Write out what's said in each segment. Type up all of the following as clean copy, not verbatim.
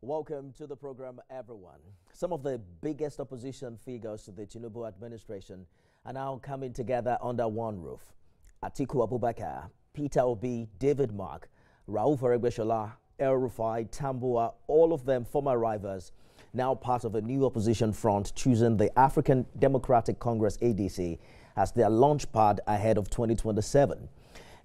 Welcome to the program, everyone. Some of the biggest opposition figures to the Tinubu administration are now coming together under one roof. Atiku Abubakar, Peter Obi, David Mark, Rauf Aregbesola, El Rufai, Tambua, all of them former rivals, now part of a new opposition front choosing the African Democratic Congress ADC as their launch pad ahead of 2027.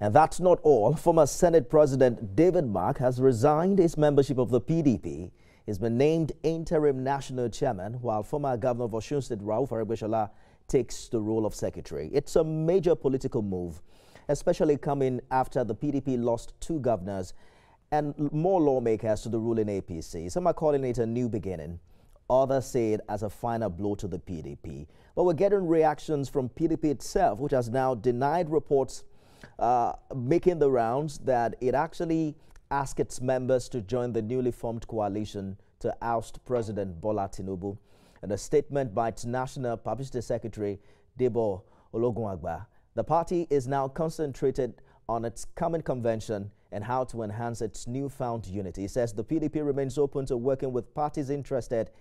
And that's not all. Former Senate President David Mark has resigned his membership of the PDP. He's been named interim national chairman, while former governor of Osun State Rauf Aregbesola takes the role of secretary. It's a major political move, especially coming after the PDP lost 2 governors and more lawmakers to the ruling APC. Some are calling it a new beginning. Others say it as a final blow to the PDP. But we're getting reactions from PDP itself, which has now denied reports making the rounds that it actually asked its members to join the newly formed coalition to oust President Bola Tinubu. In a statement by its National Publicity Secretary, Debo Ologunagba, the party is now concentrated on its coming convention and how to enhance its newfound unity. It says the PDP remains open to working with parties interested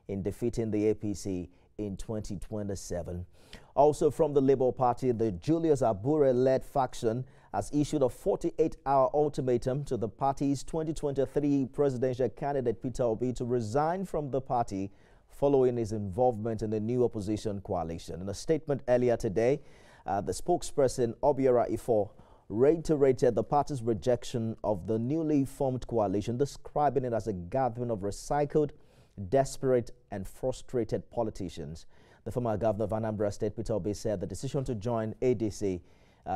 in defeating the APC in 2027. Also from the Labour Party, the Julius Abure-led faction has issued a 48-hour ultimatum to the party's 2023 presidential candidate Peter Obi to resign from the party following his involvement in the new opposition coalition. In a statement earlier today, the spokesperson Obiora Ifo reiterated the party's rejection of the newly formed coalition, describing it as a gathering of recycled, desperate and frustrated politicians. The former governor of Anambra State, Peter Obi, said the decision to join ADC,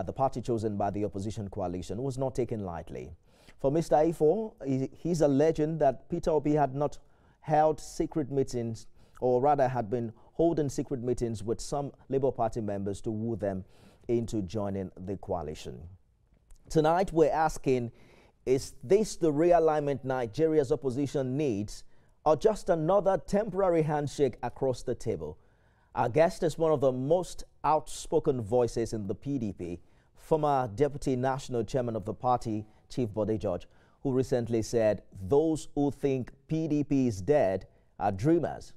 the party chosen by the opposition coalition, was not taken lightly. For Mr. Ifo, he's alleging that Peter Obi had not held secret meetings, or rather had been holding secret meetings with some Labour Party members to woo them into joining the coalition. Tonight, we're asking, is this the realignment Nigeria's opposition needs, or just another temporary handshake across the table? Our guest is one of the most outspoken voices in the PDP, former Deputy National Chairman of the party, Chief Bode George, who recently said those who think PDP is dead are dreamers.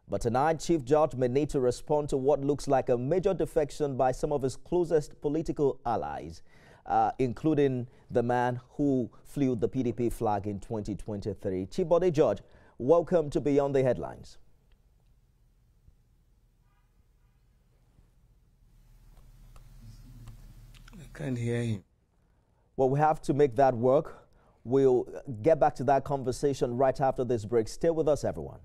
But tonight, Chief George may need to respond to what looks like a major defection by some of his closest political allies, including the man who flew the PDP flag in 2023. Chief Bode George, welcome to Beyond the Headlines. I can't hear him. Well, we have to make that work. We'll get back to that conversation right after this break. Stay with us, everyone.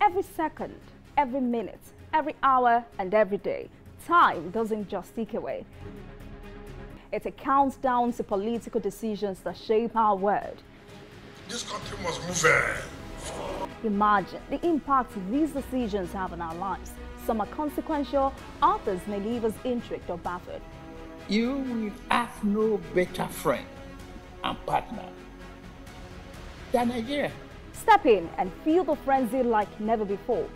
Every second, every minute, every hour, and every day, time doesn't just tick away. It's a countdown to political decisions that shape our world. This country must move. Imagine the impact these decisions have on our lives. Some are consequential, others may leave us intrigued or baffled. You will have no better friend and partner than Nigeria. Step in and feel the frenzy like never before.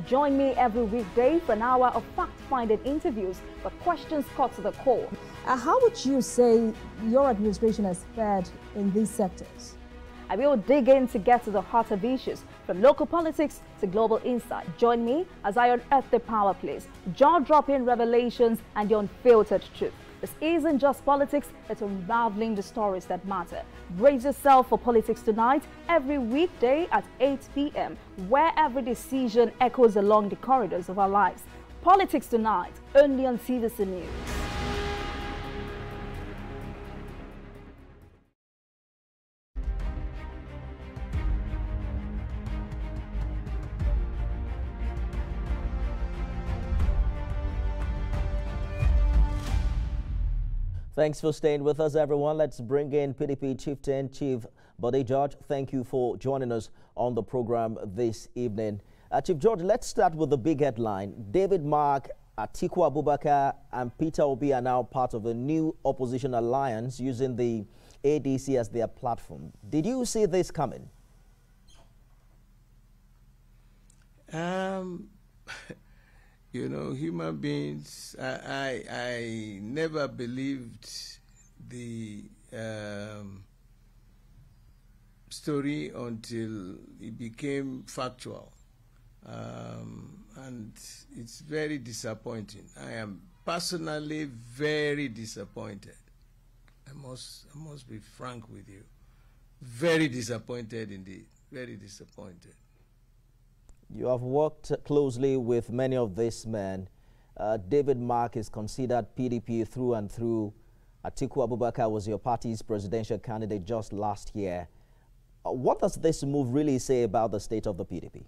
Join me every weekday for an hour of fact-finding interviews where questions cut to the core. How would you say your administration has fared in these sectors? I will dig in to get to the heart of issues, from local politics to global insight. Join me as I unearth the power plays, jaw-dropping revelations and the unfiltered truth. This isn't just politics, it's unraveling the stories that matter. Brace yourself for Politics Tonight every weekday at 8 p.m, where every decision echoes along the corridors of our lives. Politics Tonight, only on TVC News. Thanks for staying with us, everyone. Let's bring in PDP Chieftain, Chief Bode George. Thank you for joining us on the program this evening. Chief George, let's start with the big headline. David Mark Atiku Abubakar and Peter Obi are now part of a new opposition alliance using the ADC as their platform. Did you see this coming? You know, human beings, I never believed the story until it became factual. And it's very disappointing. I am personally very disappointed. I must be frank with you. Very disappointed indeed. Very disappointed. You have worked closely with many of these men. David Mark is considered PDP through and through. Atiku Abubakar was your party's presidential candidate just last year. What does this move really say about the state of the PDP?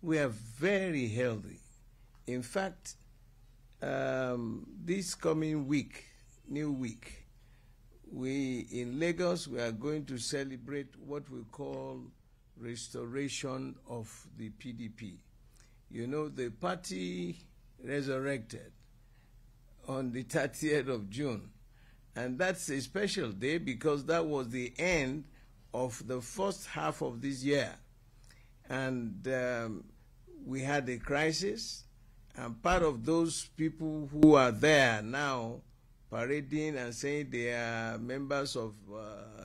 We are very healthy. In fact, this coming week, new week, we in Lagos, we are going to celebrate what we call restoration of the PDP. You know, the party resurrected on the 30th of June. And that's a special day because that was the end of the first half of this year. And we had a crisis, and part of those people who are there now parading and saying they are members of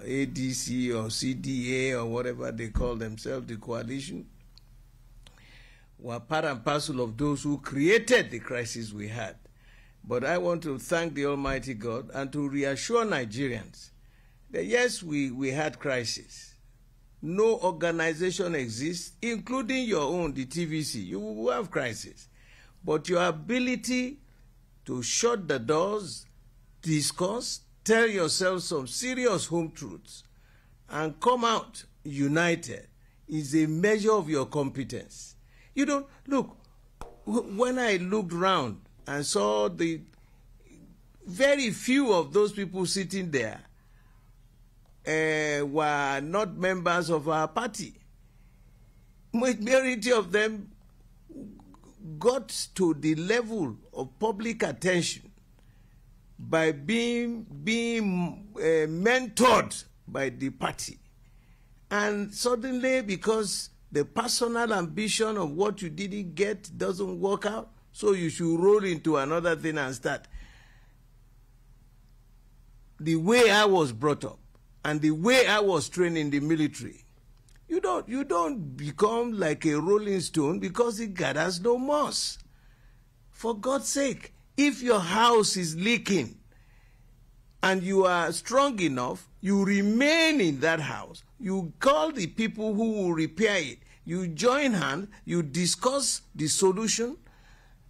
ADC or CDA or whatever they call themselves, the coalition, were part and parcel of those who created the crisis we had. But I want to thank the Almighty God and to reassure Nigerians that yes, we had crisis. No organization exists, including your own, the TVC. You will have crisis. But your ability to shut the doors, discuss, tell yourself some serious home truths, and come out united is a measure of your competence. You don't, look, when I looked around and saw the very few of those people sitting there were not members of our party. Majority of them got to the level of public attention by being mentored by the party. And suddenly, because the personal ambition of what you didn't get doesn't work out, so you should roll into another thing and start. The way I was brought up and the way I was trained in the military, you don't become like a rolling stone because it gathers no moss. For God's sake, if your house is leaking and you are strong enough, you remain in that house. You call the people who will repair it. You join hands, you discuss the solution,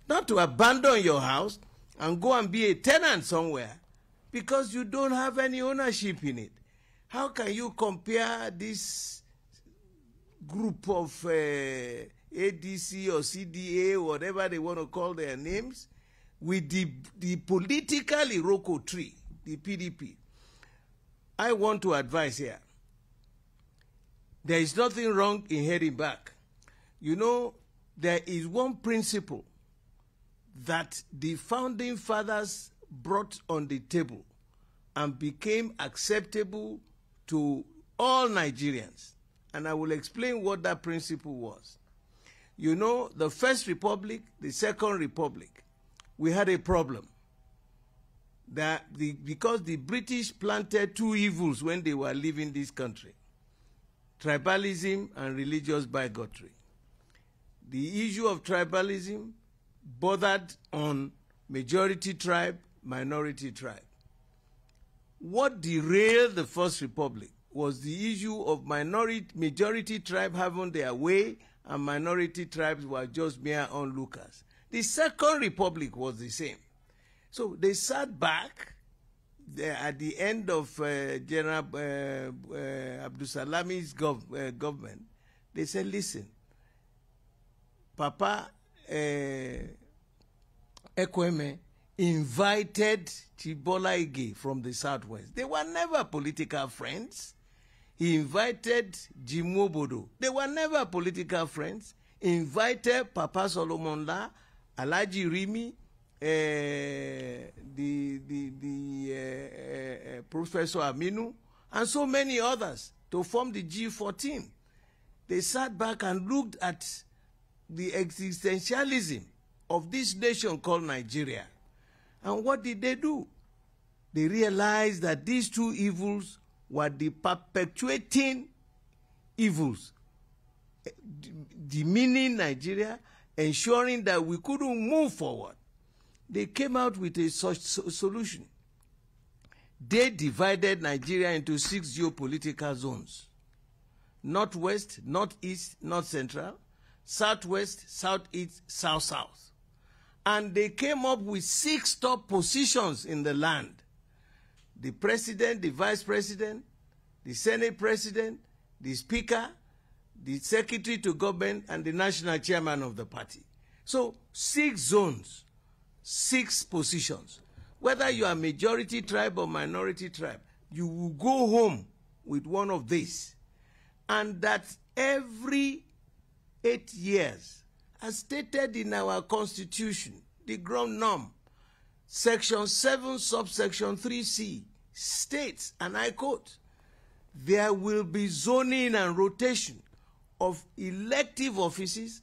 not to abandon your house and go and be a tenant somewhere because you don't have any ownership in it. How can you compare this group of ADC or CDA, whatever they want to call their names, with the political Iroko tree, the PDP? I want to advise here. There is nothing wrong in heading back. You know, there is one principle that the founding fathers brought on the table and became acceptable to all Nigerians. And I will explain what that principle was. You know, the First Republic, the Second Republic, we had a problem. Because the British planted two evils when they were leaving this country: tribalism and religious bigotry. The issue of tribalism bothered on majority tribe, minority tribe. What derailed the First Republic was the issue of majority tribe having their way and minority tribes were just mere onlookers. The Second Republic was the same. So they sat back at the end of General Abdusalami's government. They said, listen, Papa Ekweme invited Chibola Ige from the Southwest. They were never political friends. He invited Jimo Bode. They were never political friends. invited Papa Solomon La, Alhaji Rimi, Professor Aminu, and so many others to form the G14. They sat back and looked at the existentialism of this nation called Nigeria. And what did they do? They realized that these two evils were the perpetuating evils, demeaning Nigeria, ensuring that we couldn't move forward. They came out with a such solution. They divided Nigeria into 6 geopolitical zones: northwest, northeast, north central, southwest, southeast, south-south. And they came up with 6 top positions in the land: the president, the vice president, the senate president, the speaker, the secretary to government, and the national chairman of the party. So 6 zones, 6 positions. Whether you are majority tribe or minority tribe, you will go home with one of these. And that every 8 years, as stated in our constitution, the ground norm, section 7, subsection 3C, states, and I quote, there will be zoning and rotation of elective offices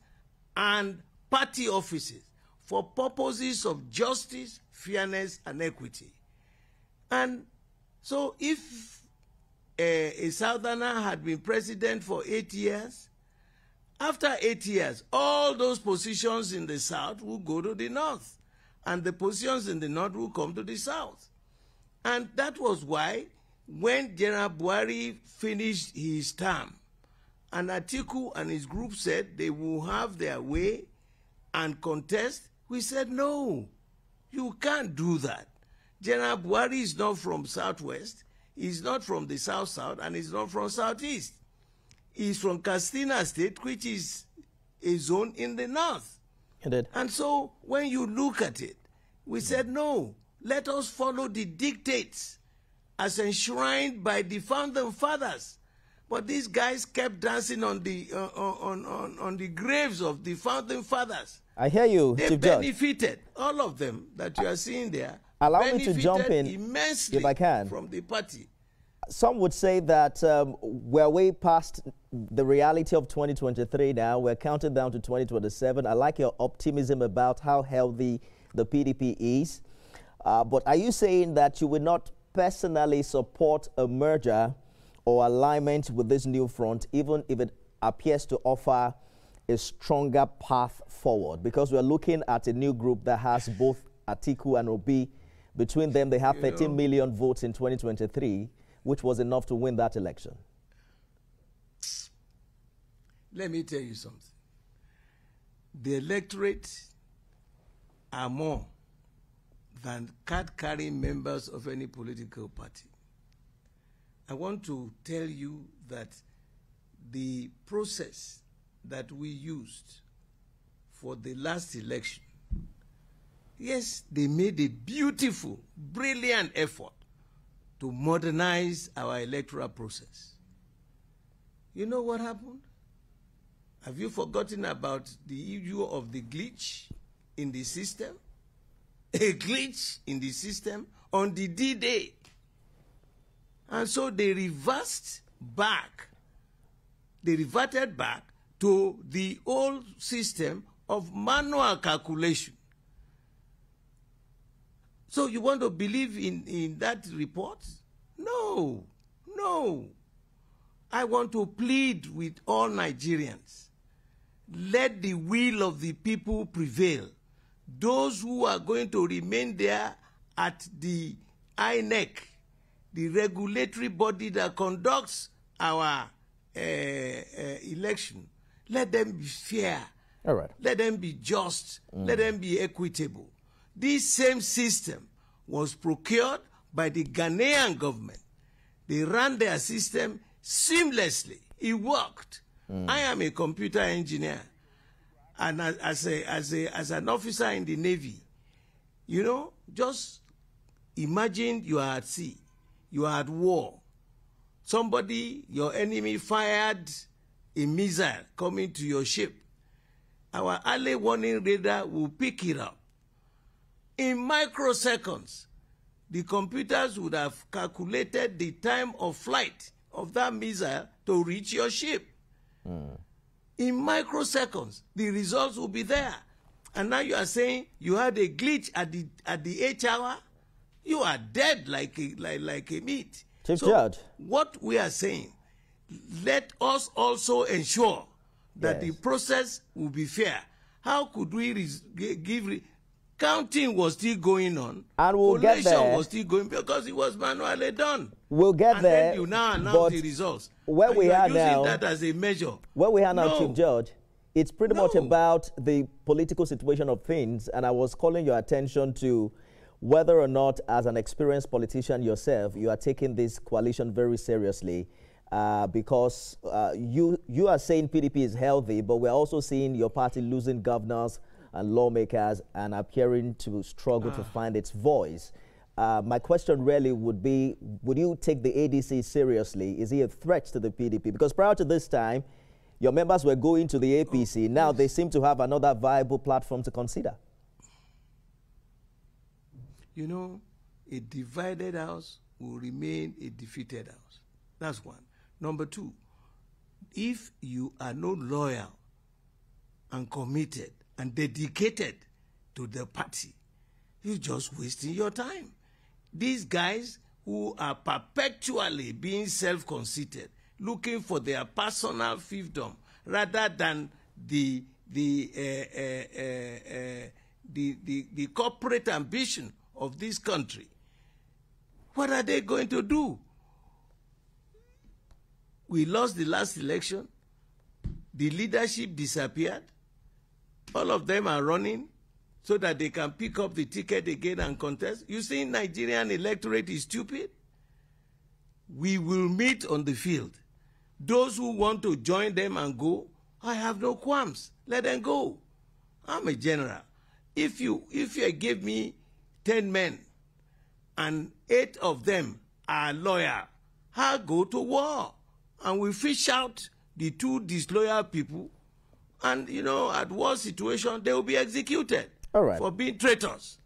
and party offices for purposes of justice, fairness, and equity. And so if a Southerner had been president for 8 years, after 8 years, all those positions in the South will go to the North, and the positions in the North will come to the South. And that was why when General Buhari finished his term, and Atiku and his group said they will have their way and contest, we said, no, you can't do that. General Buhari is not from Southwest, he's not from the South-South, and he's not from Southeast. He's from Katsina State, which is a zone in the North. Indeed. And so when you look at it, we said, no, let us follow the dictates as enshrined by the founding fathers. But these guys kept dancing on the graves of the founding fathers. I hear you, they Chief Judge. benefited, all of them that you are seeing there, allow me to jump in immensely if I can. From the party. Some would say that we're way past the reality of 2023 now. We're counting down to 2027. I like your optimism about how healthy the PDP is. But are you saying that you would not personally support a merger or alignment with this new front, even if it appears to offer a stronger path forward? Because we're looking at a new group that has both Atiku and Obi. Between them, they have 13 million votes in 2023, which was enough to win that election. Let me tell you something. The electorate are more than card-carrying members of any political party. I want to tell you that the process that we used for the last election, yes, they made a beautiful, brilliant effort to modernize our electoral process. You know what happened? Have you forgotten about the issue of the glitch in the system? A glitch in the system on the D-Day. And so they reverted back to the old system of manual calculation. So you want to believe in that report? No, no. I want to plead with all Nigerians. Let the will of the people prevail. Those who are going to remain there at the INEC, the regulatory body that conducts our election, let them be fair. All right. Let them be just. Let them be equitable. This same system was procured by the Ghanaian government. They ran their system seamlessly. It worked. I am a computer engineer, and as an officer in the Navy, you know, just imagine you are at sea, you are at war. Somebody, your enemy, fired a missile coming to your ship. our early warning radar will pick it up. In microseconds, the computers would have calculated the time of flight of that missile to reach your ship. In microseconds, the results will be there. And now you are saying you had a glitch at the 8th hour? You are dead like a meat. Chief Judge. What we are saying, let us also ensure that the process will be fair. How could we counting was still going on, and we'll get there. Was still going because it was manually done. We'll get and there. Then you now announce the results. Where we are now, that as a measure. Where we are now, Chief Judge, it's pretty much about the political situation of things, and I was calling your attention to whether or not, as an experienced politician yourself, you are taking this coalition very seriously, because you are saying PDP is healthy, but we're also seeing your party losing governors and lawmakers and appearing to struggle to find its voice. My question really would be, would you take the ADC seriously? Is he a threat to the PDP? Because prior to this time, your members were going to the APC. Now they seem to have another viable platform to consider. You know, a divided house will remain a defeated house. That's one. Number two, if you are not loyal and committed and dedicated to the party, you're just wasting your time. These guys who are perpetually being self-conceited, looking for their personal fiefdom rather than the corporate ambition of this country, what are they going to do? We lost the last election. The leadership disappeared. All of them are running so that they can pick up the ticket again and contest. You think Nigerian electorate is stupid? We will meet on the field. Those who want to join them and go, I have no qualms. Let them go. I'm a general. If you give me 10 men and 8 of them are loyal, I'll go to war. And we fish out the 2 disloyal people, and, you know, at war situation, they will be executed for being traitors.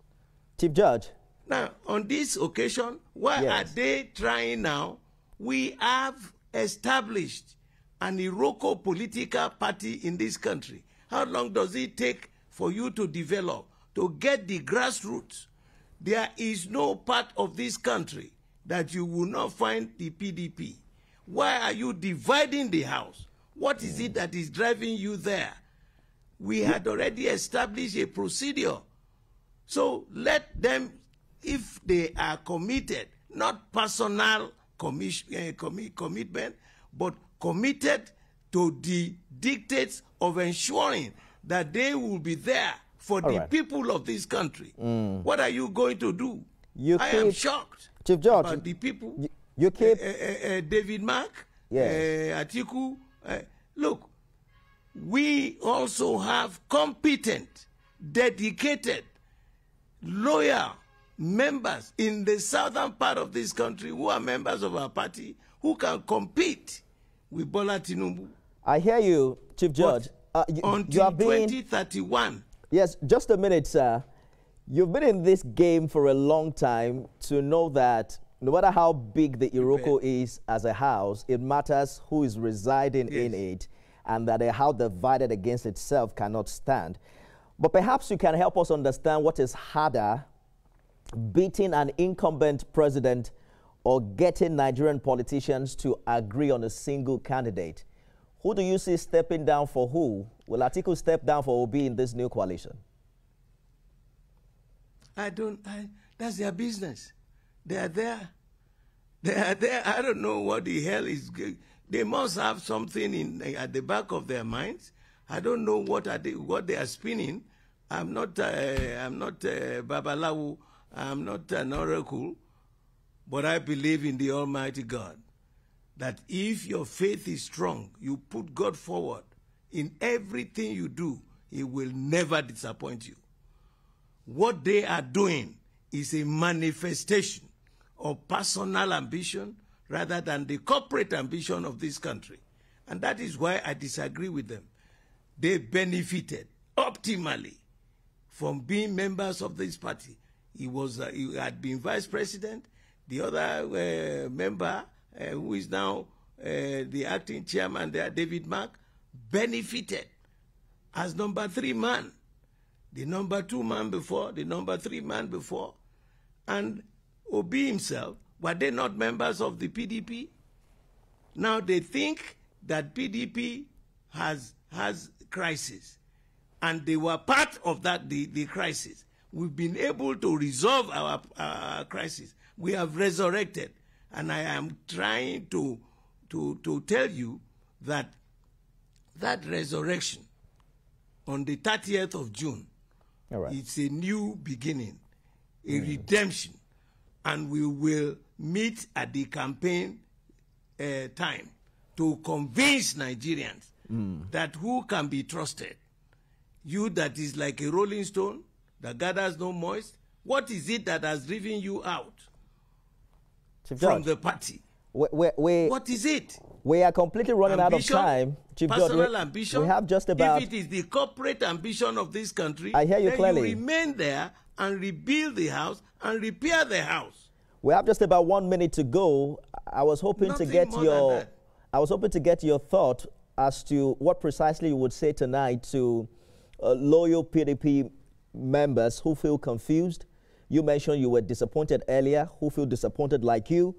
Chief Judge. Now, on this occasion, why are they trying now? We have established an Iroko political party in this country. How long does it take for you to develop, to get the grassroots? There is no part of this country that you will not find the PDP. Why are you dividing the house? What is it that is driving you there? We had already established a procedure. So let them, if they are committed, not personal commitment, but committed to the dictates of ensuring that they will be there for the people of this country. What are you going to do? I am shocked, Chief Judge, about the people. You keep David Mark, Atiku. Look, we also have competent, dedicated, loyal members in the southern part of this country who are members of our party who can compete with Bola Tinubu. I hear you, Chief Judge. Until you have been, 2031. Yes, just a minute, sir. You've been in this game for a long time to know that no matter how big the Iroko is as a house, it matters who is residing in it, and that a house divided against itself cannot stand. But perhaps you can help us understand what is harder, beating an incumbent president or getting Nigerian politicians to agree on a single candidate. Who do you see stepping down for who? Will Atiku step down for Obi in this new coalition? That's their business. They are there. They are there. I don't know what the hell is. They must have something at the back of their minds. I don't know what they are spinning. I'm not Babalawu. I'm not an oracle. But I believe in the Almighty God, that if your faith is strong, you put God forward in everything you do, He will never disappoint you. What they are doing is a manifestation of personal ambition rather than the corporate ambition of this country. And that is why I disagree with them. They benefited optimally from being members of this party. He had been vice president. The other member, who is now the acting chairman there, David Mark, benefited as number 3 man. The number 2 man before, the number 3 man before. And Obi himself, were they not members of the PDP? Now they think that PDP has crisis. And they were part of that, the crisis. We've been able to resolve our crisis. We have resurrected. And I am trying to tell you that that resurrection on the 30th of June, it's a new beginning, a redemption. And we will meet at the campaign time to convince Nigerians that who can be trusted. You that is like a rolling stone that gathers no moist, what is it that has driven you out from the party? What is it? We are completely running out of time. Chief Personal ambition. We have just about... If it is the corporate ambition of this country, I hear you clearly. You remain there and rebuild the house and repair the house. We have just about 1 minute to go. I was hoping to get your thought as to what precisely you would say tonight to loyal PDP members who feel confused. You mentioned you were disappointed earlier, who feel disappointed like you,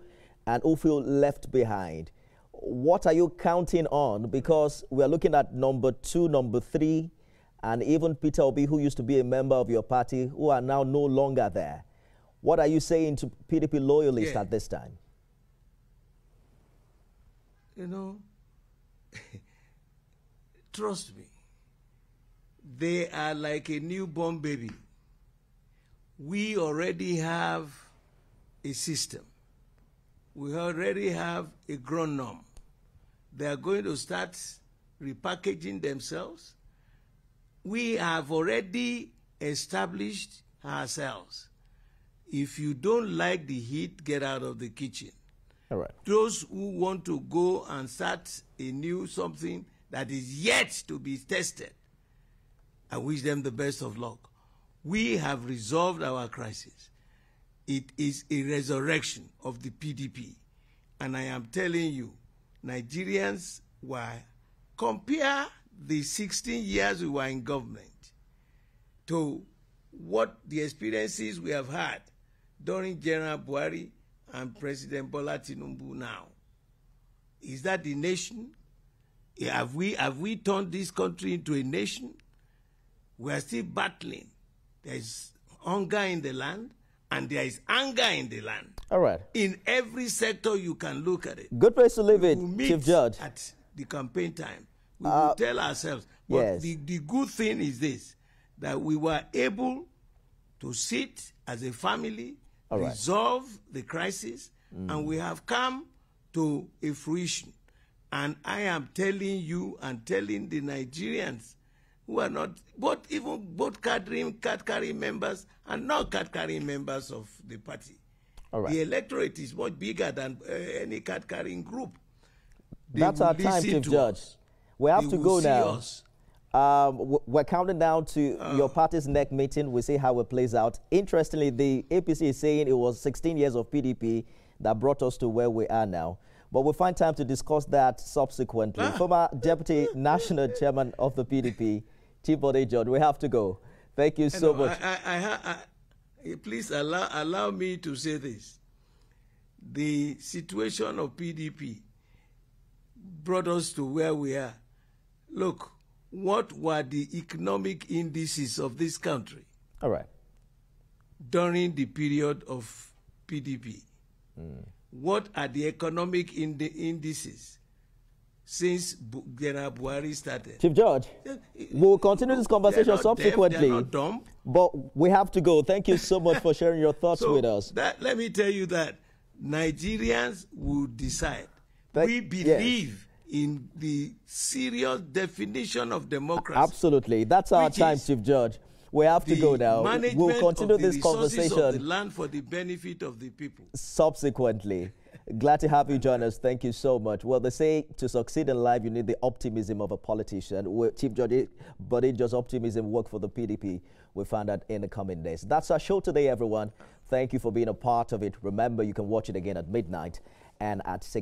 and who feel left behind. What are you counting on? Because we are looking at number 2, number 3, and even Peter Obi, who used to be a member of your party, who are now no longer there. What are you saying to PDP loyalists at this time? You know, trust me, they are like a newborn baby. We already have a system. We already have a grown norm. They are going to start repackaging themselves. We have already established ourselves. If you don't like the heat, get out of the kitchen. All right. Those who want to go and start a new something that is yet to be tested, I wish them the best of luck. We have resolved our crisis. It is a resurrection of the PDP. And I am telling you, Nigerians compare the 16 years we were in government to what the experiences we have had during General Buhari and President Bola Tinubu now. Is that the nation? Have we turned this country into a nation? We are still battling. There is hunger in the land, and there is anger in the land. All right. In every sector you can look at it. Good place to leave it, Chief Judge. At the campaign time, we will tell ourselves. But yes. the good thing is this, that we were able to sit as a family, resolve the crisis, and we have come to a fruition. And I am telling you and telling the Nigerians who are not, both card-carrying members and not card-carrying members of the party. All right. The electorate is much bigger than any card-carrying group. That's our time, Chief Judge. We have to go now. We're counting down to your party's next meeting. We'll see how it plays out. Interestingly, the APC is saying it was 16 years of PDP that brought us to where we are now. But we'll find time to discuss that subsequently. Former Deputy National Chairman of the PDP, Chief Bode George, we have to go. Thank you so much. Please allow me to say this. The situation of PDP brought us to where we are. Look, what were the economic indices of this country? All right. During the period of PDP? What are the economic indices since General Buhari started? Chief Judge, we'll continue this conversation subsequently. But we have to go. Thank you so much for sharing your thoughts with us. Let me tell you that Nigerians will decide. We believe in the serious definition of democracy. Absolutely. That's our time, Chief Judge. We have to go now. We'll continue this conversation of the land for the benefit of the people. Subsequently. Glad to have you join us. Thank you so much. Well, they say to succeed in life, you need the optimism of a politician. Chief Judge Bode just optimism work for the PDP. We'll find out in the coming days. That's our show today, everyone. Thank you for being a part of it. Remember, you can watch it again at midnight and at 6.